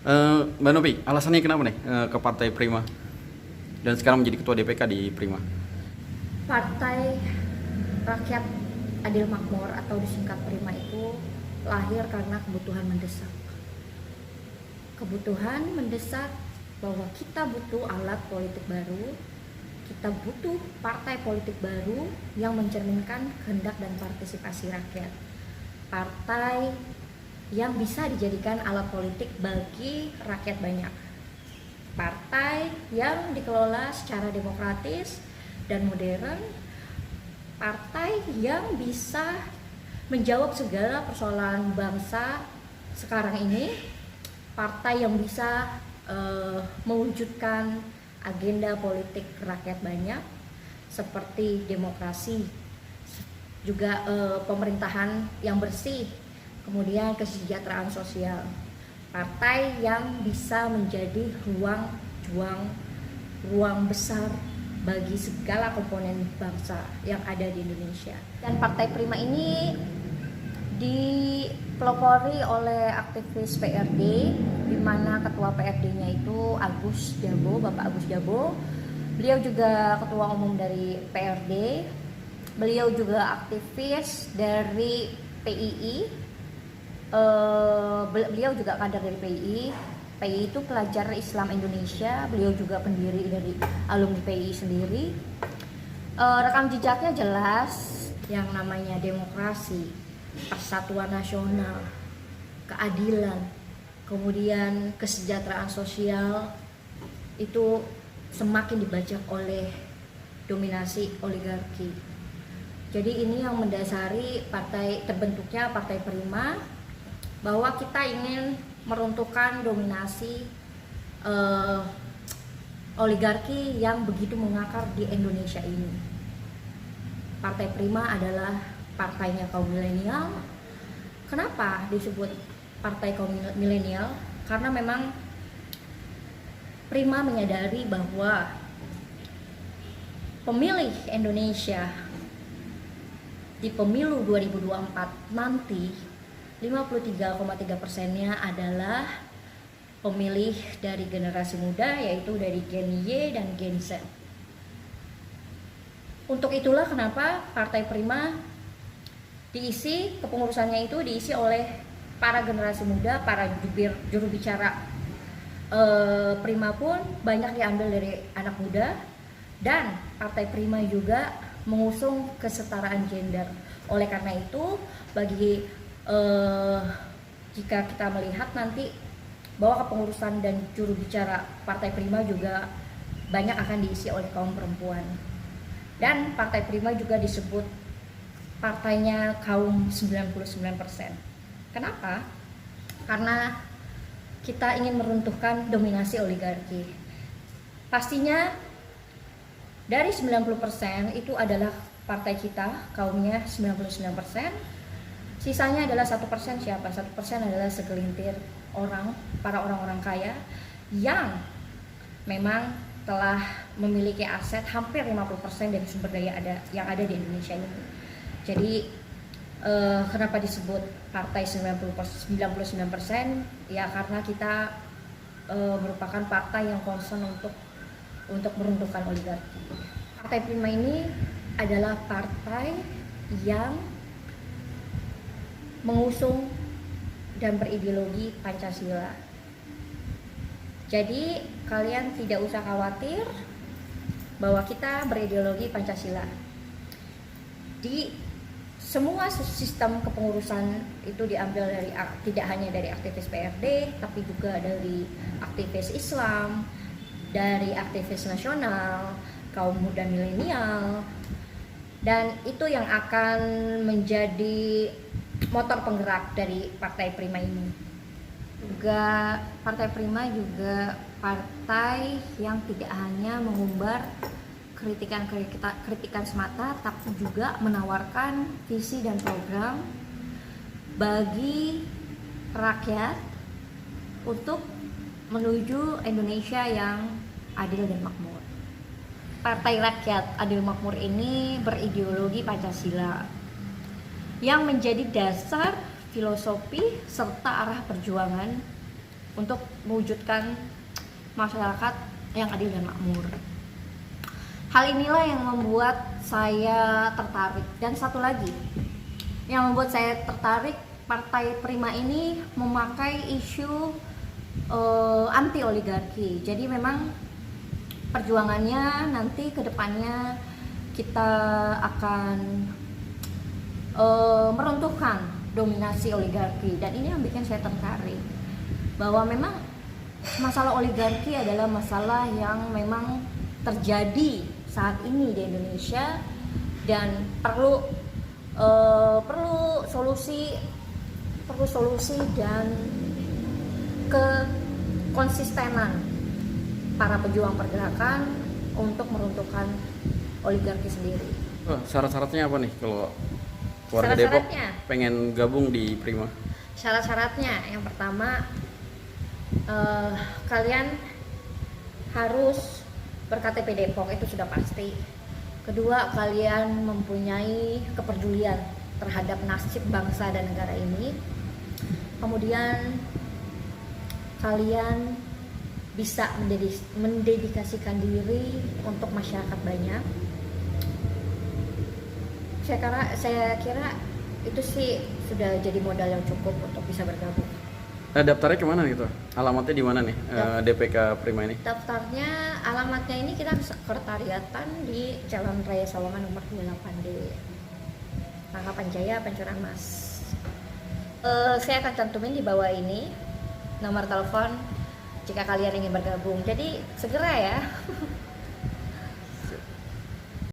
Mbak Novi, alasannya kenapa nih ke Partai Prima dan sekarang menjadi ketua DPK di Prima? Partai Rakyat Adil Makmur atau disingkat Prima itu lahir karena kebutuhan mendesak. Kebutuhan mendesak bahwa kita butuh alat politik baru, kita butuh partai politik baru yang mencerminkan kehendak dan partisipasi rakyat. Partai yang bisa dijadikan alat politik bagi rakyat banyak. Partai yang dikelola secara demokratis dan modern, partai yang bisa menjawab segala persoalan bangsa sekarang ini, partai yang bisa mewujudkan agenda politik rakyat banyak seperti demokrasi, juga pemerintahan yang bersih, kemudian kesejahteraan sosial. Partai yang bisa menjadi ruang besar bagi segala komponen bangsa yang ada di Indonesia. Dan Partai Prima ini dipelopori oleh aktivis PRD, di mana ketua PRD-nya itu Bapak Agus Jabo. Beliau juga ketua umum dari PRD. Beliau juga aktivis dari PII. Beliau juga kader dari PII. PII itu Pelajar Islam Indonesia. Beliau juga pendiri dari alumni PII sendiri. Rekam jejaknya jelas, yang namanya demokrasi, persatuan nasional, keadilan, kemudian kesejahteraan sosial itu semakin dibajak oleh dominasi oligarki. Jadi ini yang mendasari terbentuknya Partai Prima, bahwa kita ingin meruntuhkan dominasi oligarki yang begitu mengakar di Indonesia ini. Partai Prima adalah partainya kaum milenial. Kenapa disebut partai kaum milenial? Karena memang Prima menyadari bahwa pemilih Indonesia di pemilu 2024 nanti 53,3%-nya adalah pemilih dari generasi muda, yaitu dari Gen Y dan Gen Z. Untuk itulah kenapa Partai Prima kepengurusannya itu diisi oleh para generasi muda, para juru bicara Prima pun banyak diambil dari anak muda, dan Partai Prima juga mengusung kesetaraan gender. Oleh karena itu, jika kita melihat nanti bahwa kepengurusan dan juru bicara Partai Prima juga banyak akan diisi oleh kaum perempuan. Dan Partai Prima juga disebut partainya kaum 99%. Kenapa? Karena kita ingin meruntuhkan dominasi oligarki. Pastinya dari 90% itu adalah partai kita, kaumnya 99%. Sisanya adalah 1%. Siapa? 1% adalah segelintir para orang-orang kaya yang memang telah memiliki aset hampir 50% dari sumber daya yang ada di Indonesia ini. Jadi kenapa disebut partai 99%? Ya karena kita merupakan partai yang concern untuk meruntuhkan oligarki. Partai Prima ini adalah partai yang mengusung dan berideologi Pancasila. Jadi kalian tidak usah khawatir bahwa kita berideologi Pancasila. Di semua sistem kepengurusan itu diambil tidak hanya dari aktivis PRD, tapi juga dari aktivis Islam, dari aktivis nasional, kaum muda milenial, dan itu yang akan menjadi motor penggerak dari Partai Prima ini. Juga Partai Prima juga partai yang tidak hanya mengumbar kritikan semata, tapi juga menawarkan visi dan program bagi rakyat untuk menuju Indonesia yang adil dan makmur. Partai Rakyat Adil Makmur ini berideologi Pancasila yang menjadi dasar filosofi serta arah perjuangan untuk mewujudkan masyarakat yang adil dan makmur. Hal inilah yang membuat saya tertarik. Dan satu lagi yang membuat saya tertarik, Partai Prima ini memakai isu anti oligarki. Jadi memang perjuangannya nanti ke depannya kita akan meruntuhkan dominasi oligarki, dan ini yang bikin saya tertarik bahwa memang masalah oligarki adalah masalah yang memang terjadi saat ini di Indonesia dan perlu solusi dan kekonsistenan para pejuang pergerakan untuk meruntuhkan oligarki sendiri. Syarat-syaratnya apa nih kalau warga Depok pengen gabung di Prima? Syarat-syaratnya yang pertama, kalian harus ber-KTP Depok, itu sudah pasti. Kedua, kalian mempunyai kepedulian terhadap nasib bangsa dan negara ini. Kemudian kalian bisa mendedikasikan diri untuk masyarakat banyak. Saya kira itu sih sudah jadi modal yang cukup untuk bisa bergabung. Daftarnya kemana gitu? Alamatnya di mana nih? DPK Prima ini? Daftarnya, alamatnya ini kita sekretariatan di Jalan Raya Sawangan nomor 28 di Tangkapan Jaya, Pancoran Mas. Saya akan cantumin di bawah ini nomor telepon jika kalian ingin bergabung. Jadi segera ya.